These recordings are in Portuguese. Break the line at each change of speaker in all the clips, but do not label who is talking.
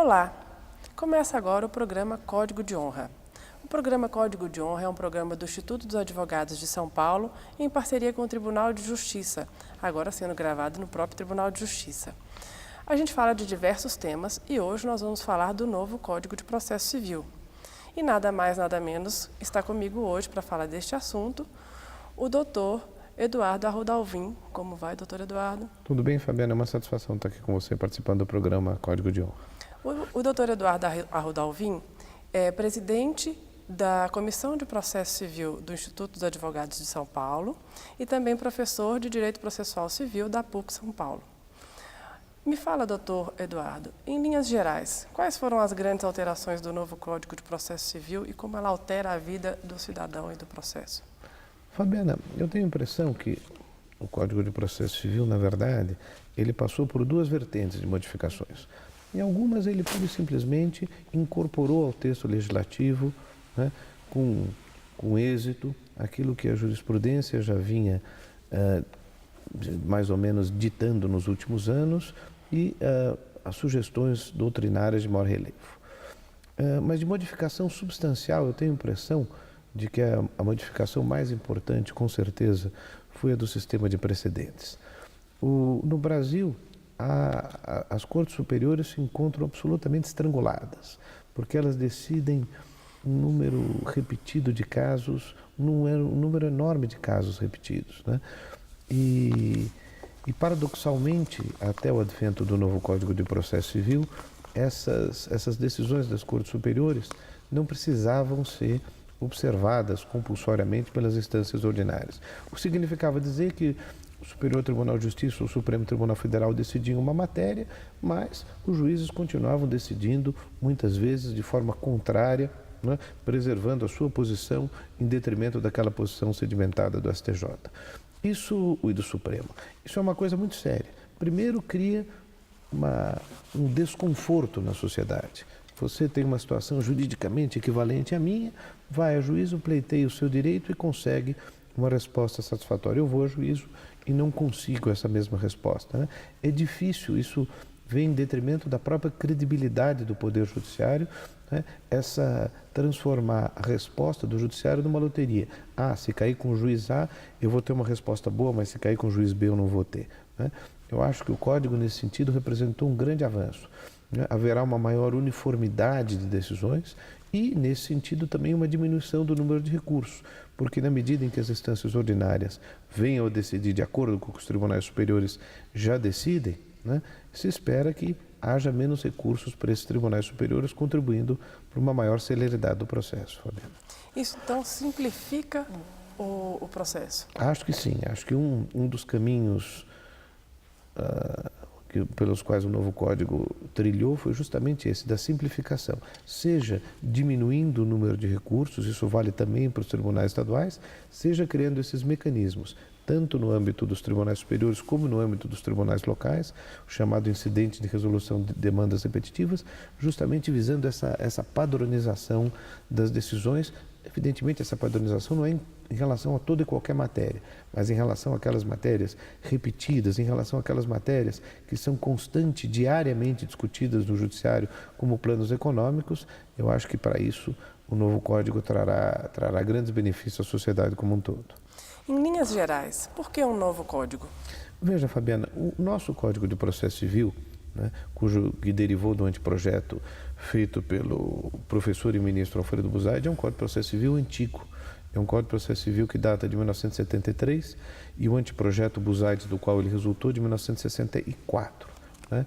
Olá! Começa agora o programa Código de Honra. O programa Código de Honra é um programa do Instituto dos Advogados de São Paulo em parceria com o Tribunal de Justiça, agora sendo gravado no próprio Tribunal de Justiça. A gente fala de diversos temas e hoje nós vamos falar do novo Código de Processo Civil. E nada mais, nada menos, está comigo hoje para falar deste assunto o doutor Eduardo Arruda Alvim. Como vai, doutor Eduardo?
Tudo bem, Fabiana? É uma satisfação estar aqui com você participando do programa Código de Honra.
O doutor Eduardo Arruda Alvim é presidente da Comissão de Processo Civil do Instituto dos Advogados de São Paulo e também professor de Direito Processual Civil da PUC São Paulo. Me fala, doutor Eduardo, em linhas gerais, quais foram as grandes alterações do novo Código de Processo Civil e como ela altera a vida do cidadão e do processo?
Fabiana, eu tenho a impressão que o Código de Processo Civil, na verdade, ele passou por duas vertentes de modificações. Em algumas, ele pura e simplesmente incorporou ao texto legislativo, né, com êxito, aquilo que a jurisprudência já vinha mais ou menos ditando nos últimos anos e as sugestões doutrinárias de maior relevo. Mas de modificação substancial, eu tenho a impressão de que a modificação mais importante, com certeza, foi a do sistema de precedentes. No Brasil, as cortes superiores se encontram absolutamente estranguladas, porque elas decidem um número repetido de casos, um número enorme de casos repetidos, né? E paradoxalmente, até o advento do novo Código de Processo Civil, essas decisões das cortes superiores não precisavam ser observadas compulsoriamente pelas instâncias ordinárias. O que significava dizer que o Superior Tribunal de Justiça ou o Supremo Tribunal Federal decidiam uma matéria, mas os juízes continuavam decidindo, muitas vezes de forma contrária, né, preservando a sua posição em detrimento daquela posição sedimentada do STJ. E do Supremo. Isso é uma coisa muito séria. Primeiro, cria um desconforto na sociedade. Você tem uma situação juridicamente equivalente à minha, vai a juízo, pleiteia o seu direito e consegue uma resposta satisfatória. Eu vou a juízo e não consigo essa mesma resposta, né? É difícil, isso vem em detrimento da própria credibilidade do Poder Judiciário, né? Transformar a resposta do Judiciário numa loteria. Se cair com o juiz A, eu vou ter uma resposta boa, mas se cair com o juiz B, eu não vou ter, né? Eu acho que o Código, nesse sentido, representou um grande avanço, né? Haverá uma maior uniformidade de decisões e, nesse sentido, também uma diminuição do número de recursos, porque na medida em que as instâncias ordinárias venham a decidir de acordo com o que os tribunais superiores já decidem, né, se espera que haja menos recursos para esses tribunais superiores, contribuindo para uma maior celeridade do processo, Fabiana.
Isso, então, simplifica o processo?
Acho que sim. Acho que um dos caminhos pelos quais o novo Código trilhou foi justamente esse, da simplificação. Seja diminuindo o número de recursos, isso vale também para os tribunais estaduais, seja criando esses mecanismos, tanto no âmbito dos tribunais superiores como no âmbito dos tribunais locais, o chamado incidente de resolução de demandas repetitivas, justamente visando essa padronização das decisões. Evidentemente, essa padronização não é em relação a toda e qualquer matéria, mas em relação àquelas matérias repetidas, em relação àquelas matérias que são constantes, diariamente discutidas no Judiciário como planos econômicos. Eu acho que para isso o novo Código trará grandes benefícios à sociedade como um todo.
Em linhas gerais, por que um novo Código?
Veja, Fabiana, o nosso Código de Processo Civil, né, que derivou do anteprojeto feito pelo professor e ministro Alfredo Buzaide, é um Código de Processo Civil antigo. É um Código de Processo Civil que data de 1973 e o anteprojeto Buzaide, do qual ele resultou, de 1964. Né?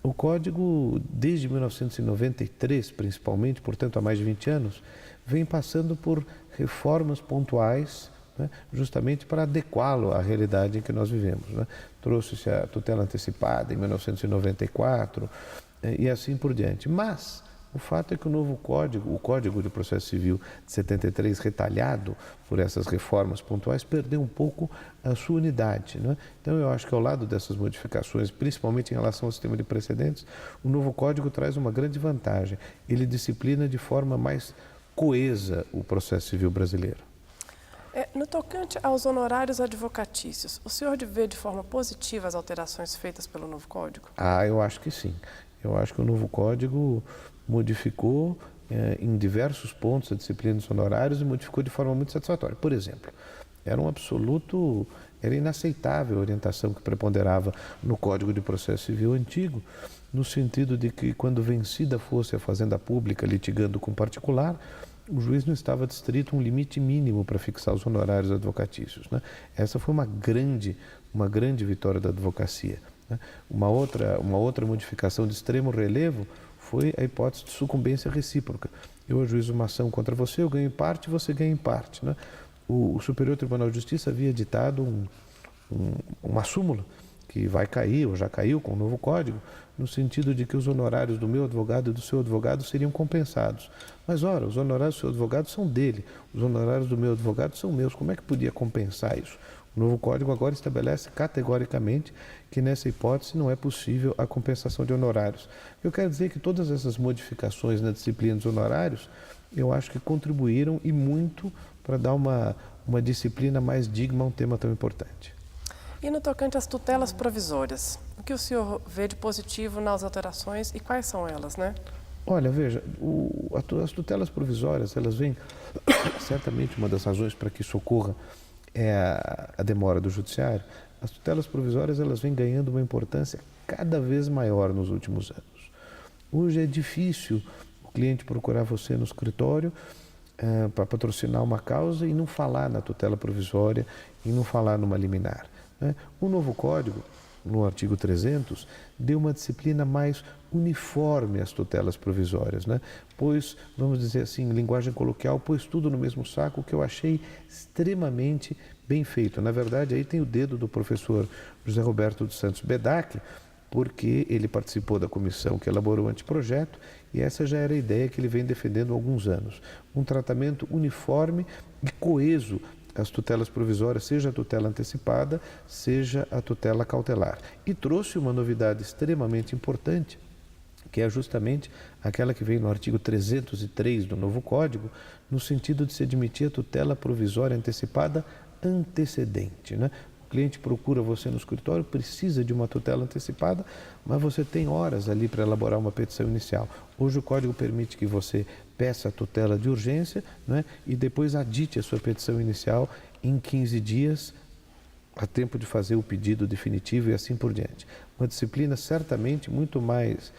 O Código, desde 1993, principalmente, portanto há mais de 20 anos, vem passando por reformas pontuais, né, justamente para adequá-lo à realidade em que nós vivemos, né? Trouxe-se a tutela antecipada em 1994 e assim por diante. Mas o fato é que o Código de Processo Civil de 73, retalhado por essas reformas pontuais, perdeu um pouco a sua unidade, né? Então eu acho que ao lado dessas modificações, principalmente em relação ao sistema de precedentes, o novo Código traz uma grande vantagem. Ele disciplina de forma mais coesa o processo civil brasileiro.
No tocante aos honorários advocatícios, o senhor vê de forma positiva as alterações feitas pelo novo Código?
Eu acho que sim. Eu acho que o novo código modificou em diversos pontos a disciplina dos honorários e modificou de forma muito satisfatória. Por exemplo, era inaceitável a orientação que preponderava no Código de Processo Civil antigo, no sentido de que quando vencida fosse a fazenda pública litigando com particular, o juiz não estava adstrito a um limite mínimo para fixar os honorários advocatícios, né? Essa foi uma grande vitória da advocacia, né? Uma outra modificação de extremo relevo foi a hipótese de sucumbência recíproca. Eu ajuizo uma ação contra você, eu ganho em parte e você ganha em parte, né? O Superior Tribunal de Justiça havia editado uma súmula que vai cair, ou já caiu com o novo código, no sentido de que os honorários do meu advogado e do seu advogado seriam compensados. Mas, ora, os honorários do seu advogado são dele, os honorários do meu advogado são meus. Como é que podia compensar isso? O novo código agora estabelece categoricamente que nessa hipótese não é possível a compensação de honorários. Eu quero dizer que todas essas modificações na disciplina dos honorários, eu acho que contribuíram e muito para dar uma disciplina mais digna a um tema tão importante.
E no tocante às tutelas provisórias, o que o senhor vê de positivo nas alterações e quais são elas, né?
Olha, veja, as tutelas provisórias, elas vêm, certamente uma das razões para que isso ocorra é a demora do judiciário. As tutelas provisórias, elas vêm ganhando uma importância cada vez maior nos últimos anos. Hoje é difícil o cliente procurar você no escritório para patrocinar uma causa e não falar na tutela provisória e não falar numa liminar, né? O novo código, no artigo 300, deu uma disciplina mais uniforme às tutelas provisórias, né? Pois, vamos dizer assim, em linguagem coloquial, pôs tudo no mesmo saco, que eu achei extremamente bem feito. Na verdade, aí tem o dedo do professor José Roberto dos Santos Bedac, porque ele participou da comissão que elaborou o anteprojeto e essa já era a ideia que ele vem defendendo há alguns anos. Um tratamento uniforme e coeso às tutelas provisórias, seja a tutela antecipada, seja a tutela cautelar. E trouxe uma novidade extremamente importante, que é justamente aquela que vem no artigo 303 do novo Código, no sentido de se admitir a tutela provisória antecipada antecedente, né? O cliente procura você no escritório, precisa de uma tutela antecipada, mas você tem horas ali para elaborar uma petição inicial. Hoje o Código permite que você peça a tutela de urgência, né, e depois adite a sua petição inicial em 15 dias, a tempo de fazer o pedido definitivo e assim por diante. Uma disciplina certamente muito mais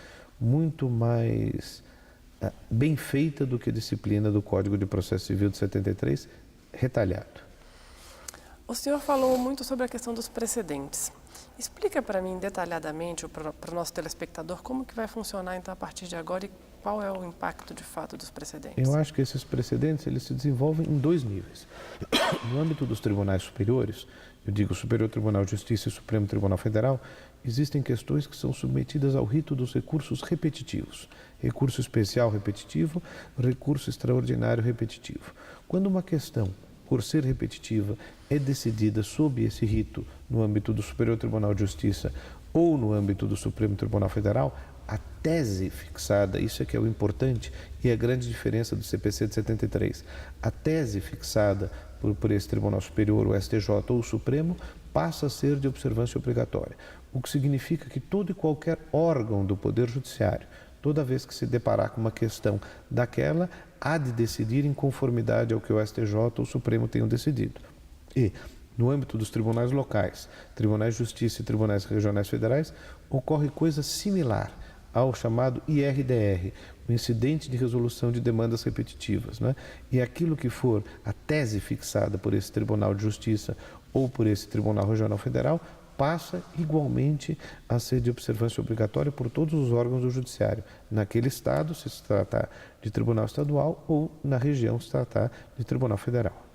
bem feita do que a disciplina do Código de Processo Civil de 73, retalhado.
O senhor falou muito sobre a questão dos precedentes. Explica para mim detalhadamente, para o nosso telespectador, como que vai funcionar então a partir de agora e qual é o impacto de fato dos precedentes?
Eu acho que esses precedentes eles se desenvolvem em dois níveis. No âmbito dos tribunais superiores, eu digo Superior Tribunal de Justiça e Supremo Tribunal Federal, existem questões que são submetidas ao rito dos recursos repetitivos. Recurso especial repetitivo, recurso extraordinário repetitivo. Quando uma questão, por ser repetitiva, é decidida sob esse rito no âmbito do Superior Tribunal de Justiça ou no âmbito do Supremo Tribunal Federal, a tese fixada, isso é que é o importante e a grande diferença do CPC de 73, a tese fixada por esse Tribunal Superior, o STJ ou o Supremo, passa a ser de observância obrigatória, o que significa que todo e qualquer órgão do Poder Judiciário, toda vez que se deparar com uma questão daquela, há de decidir em conformidade ao que o STJ ou o Supremo tenham decidido. E, no âmbito dos tribunais locais, tribunais de justiça e tribunais regionais federais, ocorre coisa similar ao chamado IRDR, o Incidente de Resolução de Demandas Repetitivas, né? E aquilo que for a tese fixada por esse Tribunal de Justiça ou por esse Tribunal Regional Federal, passa igualmente a ser de observância obrigatória por todos os órgãos do Judiciário, naquele estado, se se tratar de Tribunal Estadual, ou na região, se tratar de Tribunal Federal.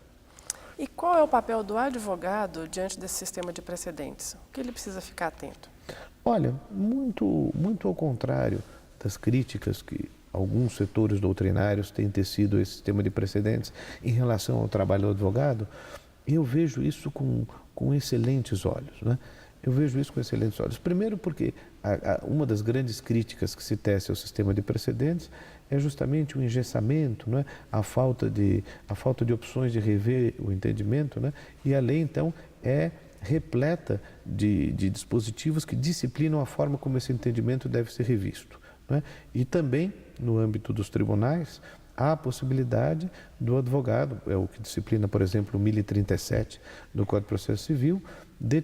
E qual é o papel do advogado diante desse sistema de precedentes? O que ele precisa ficar atento?
Olha, muito ao contrário das críticas que alguns setores doutrinários têm tecido a esse sistema de precedentes em relação ao trabalho do advogado, eu vejo isso com excelentes olhos, né? Eu vejo isso com excelentes olhos. Primeiro porque uma das grandes críticas que se tece ao sistema de precedentes é justamente o engessamento, né? a falta de opções de rever o entendimento, né? E a lei, então, é repleta de dispositivos que disciplinam a forma como esse entendimento deve ser revisto, não é? E também, no âmbito dos tribunais, há a possibilidade do advogado, é o que disciplina, por exemplo, o 1037 do Código de Processo Civil, de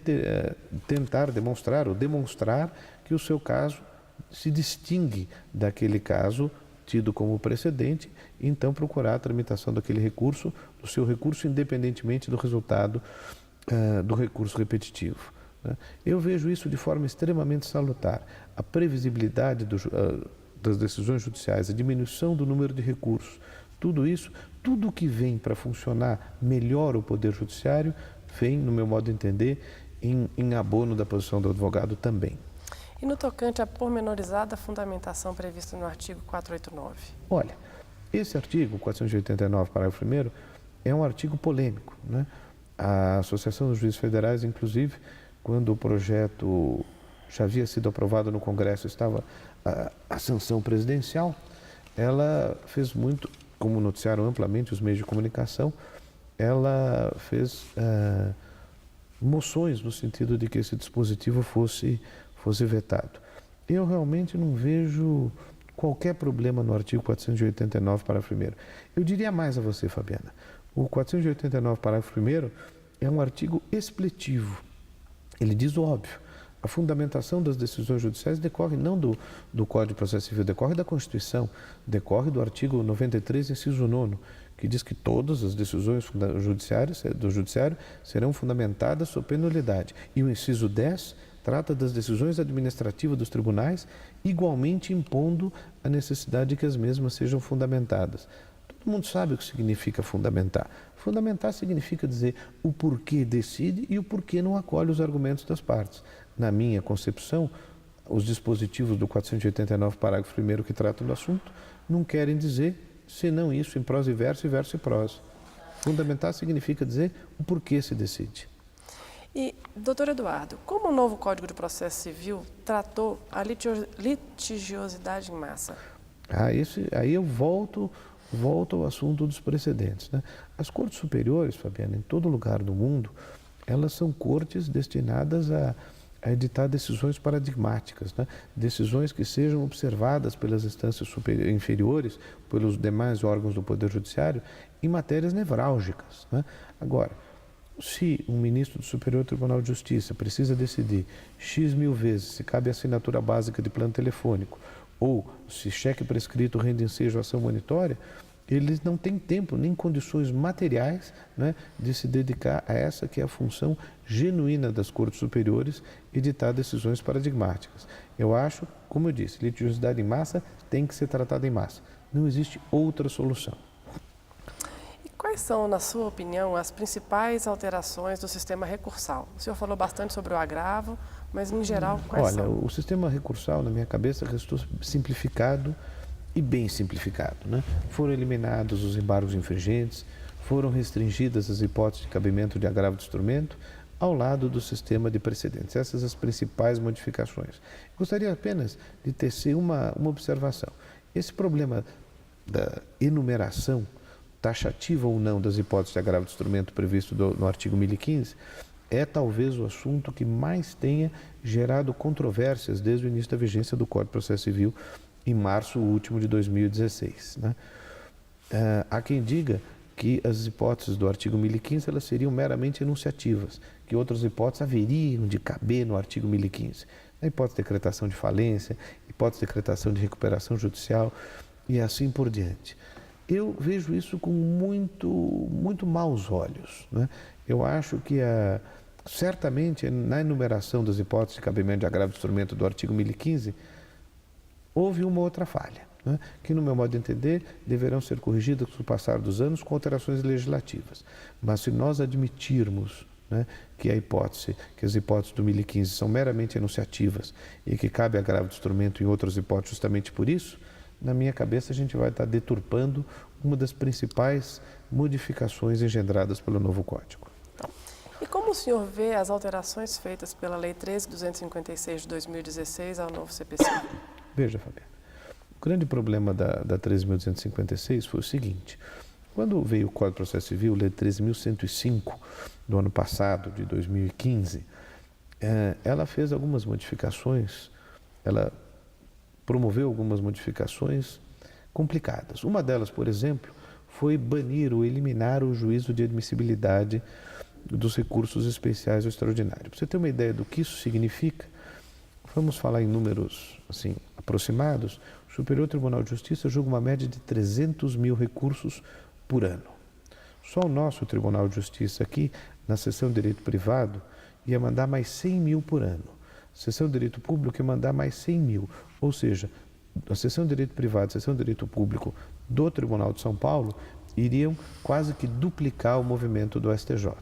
tentar demonstrar ou demonstrar que o seu caso se distingue daquele caso tido como precedente, e então procurar a tramitação daquele recurso, do seu recurso, independentemente do resultado do recurso repetitivo, né? Eu vejo isso de forma extremamente salutar. A previsibilidade das decisões judiciais, a diminuição do número de recursos, tudo isso, tudo que vem para funcionar melhor o Poder Judiciário, vem, no meu modo de entender, em abono da posição do advogado também.
E no tocante à pormenorizada fundamentação prevista no artigo 489?
Olha, esse artigo, 489, parágrafo 1º, é um artigo polêmico, né? A Associação dos Juízes Federais, inclusive, quando o projeto já havia sido aprovado no Congresso, estava a sanção presidencial, ela fez muito, como noticiaram amplamente os meios de comunicação, ela fez moções no sentido de que esse dispositivo fosse vetado. Eu realmente não vejo qualquer problema no artigo 489, parágrafo 1º. Eu diria mais a você, Fabiana. O 489, parágrafo 1º, é um artigo expletivo. Ele diz o óbvio. A fundamentação das decisões judiciais decorre não do Código de Processo Civil, decorre da Constituição, decorre do artigo 93, inciso 9º, que diz que todas as decisões do Judiciário serão fundamentadas sob penalidade. E o inciso 10 trata das decisões administrativas dos tribunais, igualmente impondo a necessidade de que as mesmas sejam fundamentadas. Todo mundo sabe o que significa fundamentar. Fundamentar significa dizer o porquê decide e o porquê não acolhe os argumentos das partes. Na minha concepção, os dispositivos do 489, parágrafo 1º, que tratam do assunto, não querem dizer senão isso em prosa e verso e prosa. Fundamentar significa dizer o porquê se decide.
E, doutor Eduardo, como o novo Código de Processo Civil tratou a litigiosidade em massa?
Aí eu volto ao assunto dos precedentes, né? As cortes superiores, Fabiana, em todo lugar do mundo, elas são cortes destinadas a editar decisões paradigmáticas, né? Decisões que sejam observadas pelas instâncias inferiores, pelos demais órgãos do Poder Judiciário, em matérias nevrálgicas, né? Agora, se um ministro do Superior Tribunal de Justiça precisa decidir X mil vezes se cabe assinatura básica de plano telefônico ou se cheque prescrito rende ensejo ação monitória, eles não têm tempo nem condições materiais, né, de se dedicar a essa que é a função genuína das cortes superiores, editar decisões paradigmáticas. Eu acho, como eu disse, litigiosidade em massa tem que ser tratada em massa. Não existe outra solução.
Quais são, na sua opinião, as principais alterações do sistema recursal? O senhor falou bastante sobre o agravo, mas, em geral, quais são?
Olha, o sistema recursal, na minha cabeça, restou simplificado e bem simplificado, né? Foram eliminados os embargos infringentes, foram restringidas as hipóteses de cabimento de agravo de instrumento, ao lado do sistema de precedentes. Essas as principais modificações. Gostaria apenas de tecer uma observação. Esse problema da enumeração taxativa ou não das hipóteses de agravo de instrumento previsto no artigo 1015, é talvez o assunto que mais tenha gerado controvérsias desde o início da vigência do Código de Processo Civil, em março último de 2016. Né? Há quem diga que as hipóteses do artigo 1015 elas seriam meramente enunciativas, que outras hipóteses haveriam de caber no artigo 1015. A hipótese de decretação de falência, hipótese de decretação de recuperação judicial e assim por diante. Eu vejo isso com muito maus olhos, né? Eu acho que certamente na enumeração das hipóteses de cabimento de agravo de instrumento do artigo 1015 houve uma outra falha, né? Que, no meu modo de entender, deverão ser corrigidas com o passar dos anos com alterações legislativas. Mas se nós admitirmos, né, que as hipóteses do 1015 são meramente enunciativas e que cabe agravo de instrumento em outras hipóteses justamente por isso, na minha cabeça a gente vai estar deturpando uma das principais modificações engendradas pelo novo Código.
E como o senhor vê as alterações feitas pela Lei 13.256 de 2016 ao novo CPC?
Veja, Fabiana, o grande problema da 13.256 foi o seguinte: quando veio o Código de Processo Civil, Lei 13.105, do ano passado, de 2015, ela fez algumas modificações, ela promoveu algumas modificações complicadas. Uma delas, por exemplo, foi banir ou eliminar o juízo de admissibilidade dos recursos especiais ou extraordinários. Para você ter uma ideia do que isso significa, vamos falar em números assim, aproximados. O Superior Tribunal de Justiça julga uma média de 300 mil recursos por ano. Só o nosso Tribunal de Justiça aqui, na seção de direito privado, ia mandar mais 100 mil por ano. A seção de direito público ia mandar mais 100 mil. Ou seja, a seção de direito privado e a seção de direito público do Tribunal de São Paulo iriam quase que duplicar o movimento do STJ.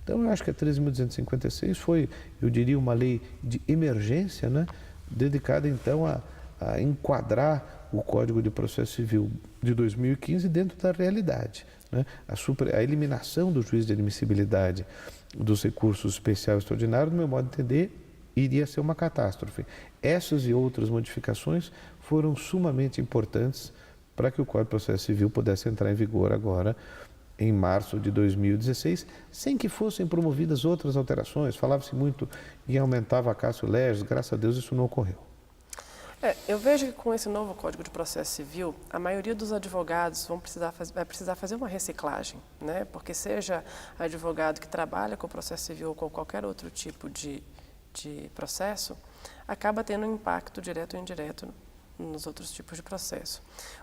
Então, eu acho que a 13.256 foi, eu diria, uma lei de emergência, né, dedicada, então, a enquadrar o Código de Processo Civil de 2015 dentro da realidade. Né? A eliminação do juízo de admissibilidade dos recursos especiais e extraordinários, no meu modo de entender, iria ser uma catástrofe. Essas e outras modificações foram sumamente importantes para que o Código de Processo Civil pudesse entrar em vigor agora, em março de 2016, sem que fossem promovidas outras alterações. Falava-se muito em aumentar a vacatio legis, graças a Deus isso não ocorreu.
Eu vejo que com esse novo Código de Processo Civil, a maioria dos advogados vai precisar fazer uma reciclagem, né? Porque seja advogado que trabalha com o processo civil ou com qualquer outro tipo de processo, acaba tendo um impacto direto ou indireto nos outros tipos de processo.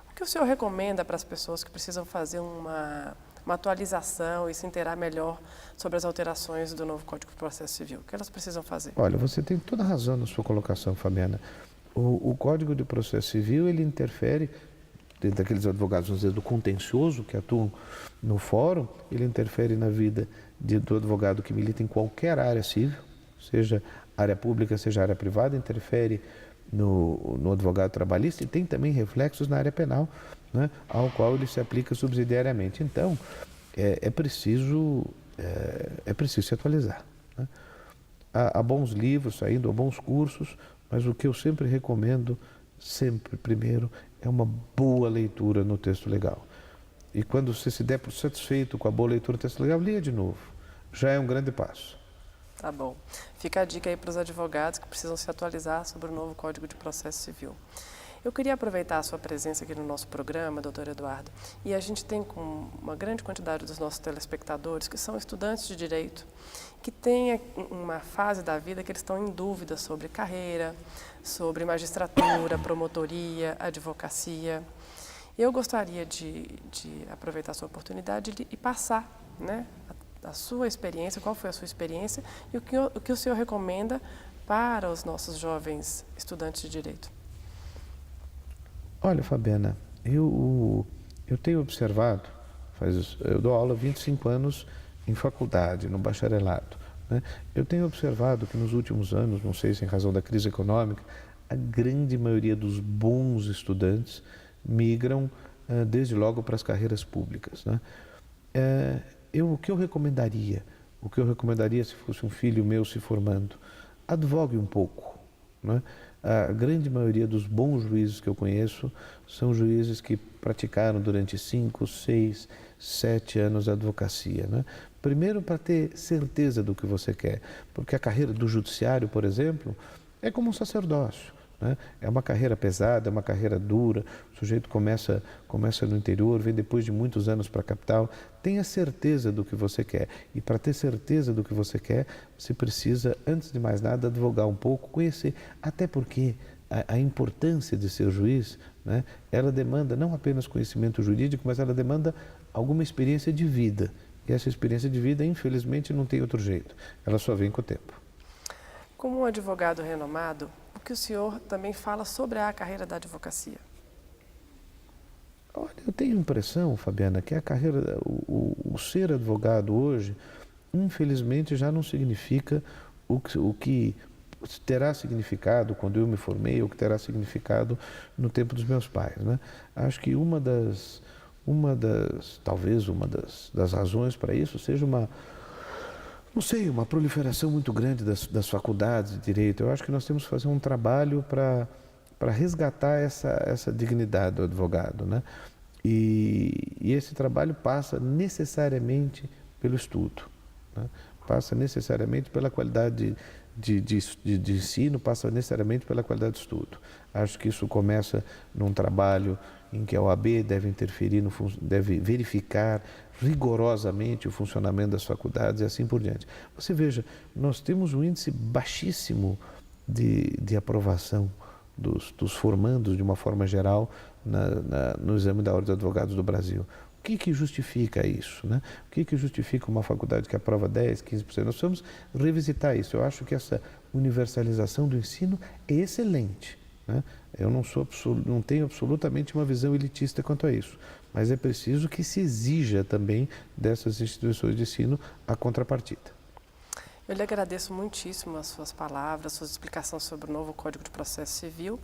O que o senhor recomenda para as pessoas que precisam fazer uma atualização e se inteirar melhor sobre as alterações do novo Código de Processo Civil? O que elas precisam fazer?
Olha, você tem toda a razão na sua colocação, Fabiana. O Código de Processo Civil, ele interfere, dentro daqueles advogados, vamos dizer, do contencioso, que atuam no fórum, ele interfere na vida do advogado que milita em qualquer área civil, seja área pública, seja área privada, interfere no advogado trabalhista e tem também reflexos na área penal, né, ao qual ele se aplica subsidiariamente. Então, é preciso se atualizar. Né? Há bons livros saindo, há bons cursos, mas o que eu sempre recomendo, primeiro, é uma boa leitura no texto legal. E quando você se der por satisfeito com a boa leitura do texto legal, leia de novo. Já é um grande passo.
Tá bom. Fica a dica aí para os advogados que precisam se atualizar sobre o novo Código de Processo Civil. Eu queria aproveitar a sua presença aqui no nosso programa, doutor Eduardo, e a gente tem com uma grande quantidade dos nossos telespectadores que são estudantes de direito, que têm uma fase da vida que eles estão em dúvida sobre carreira, sobre magistratura, promotoria, advocacia. Eu gostaria de aproveitar a sua oportunidade e passar, né, a sua experiência, qual foi a sua experiência e o que o senhor recomenda para os nossos jovens estudantes de direito.
Olha, Fabiana, eu tenho observado, eu dou aula há 25 anos em faculdade, no bacharelado, né? Eu tenho observado que nos últimos anos, não sei se em razão da crise econômica, a grande maioria dos bons estudantes migram desde logo para as carreiras públicas, né? O que eu recomendaria se fosse um filho meu se formando, advogue um pouco, né? A grande maioria dos bons juízes que eu conheço são juízes que praticaram durante 5, 6, 7 anos a advocacia, né? Primeiro, para ter certeza do que você quer, porque a carreira do judiciário, por exemplo, é como um sacerdócio, né? É uma carreira pesada, é uma carreira dura, o sujeito começa no interior, vem depois de muitos anos para a capital. Tenha certeza do que você quer, e para ter certeza do que você quer, você precisa, antes de mais nada, advogar um pouco, conhecer, até porque a importância de ser juiz, né, ela demanda não apenas conhecimento jurídico, mas ela demanda alguma experiência de vida, e essa experiência de vida, infelizmente, não tem outro jeito, ela só vem com o tempo.
Como um advogado renomado, o que o senhor também fala sobre a carreira da advocacia?
Olha, eu tenho a impressão, Fabiana, que a carreira, o ser advogado hoje, infelizmente, já não significa o que terá significado quando eu me formei, ou que terá significado no tempo dos meus pais, né? Acho que talvez uma das razões para isso seja uma proliferação muito grande das faculdades de direito. Eu acho que nós temos que fazer um trabalho para resgatar essa dignidade do advogado, né? E esse trabalho passa necessariamente pelo estudo, né? passa necessariamente pela qualidade de ensino, passa necessariamente pela qualidade de estudo. Acho que isso começa num trabalho em que a OAB deve interferir, deve verificar rigorosamente o funcionamento das faculdades e assim por diante. Você veja, nós temos um índice baixíssimo de aprovação dos formandos, de uma forma geral, no exame da Ordem dos Advogados do Brasil. O que justifica isso, né? O que justifica uma faculdade que aprova 10%, 15%? Nós vamos revisitar isso. Eu acho que essa universalização do ensino é excelente, né? Eu não tenho absolutamente uma visão elitista quanto a isso, mas é preciso que se exija também dessas instituições de ensino a contrapartida.
Eu lhe agradeço muitíssimo as suas palavras, suas explicações sobre o novo Código de Processo Civil.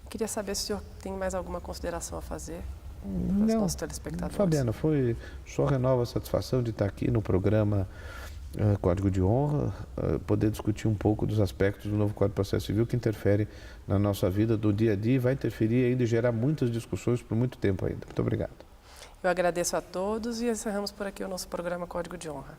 Queria saber se o senhor tem mais alguma consideração a fazer para os nossos telespectadores.
Fabiana, só renova a satisfação de estar aqui no programa Código de Honra, poder discutir um pouco dos aspectos do novo Código de Processo Civil que interferem na nossa vida do dia a dia e vai interferir ainda e gerar muitas discussões por muito tempo ainda. Muito obrigado.
Eu agradeço a todos e encerramos por aqui o nosso programa Código de Honra.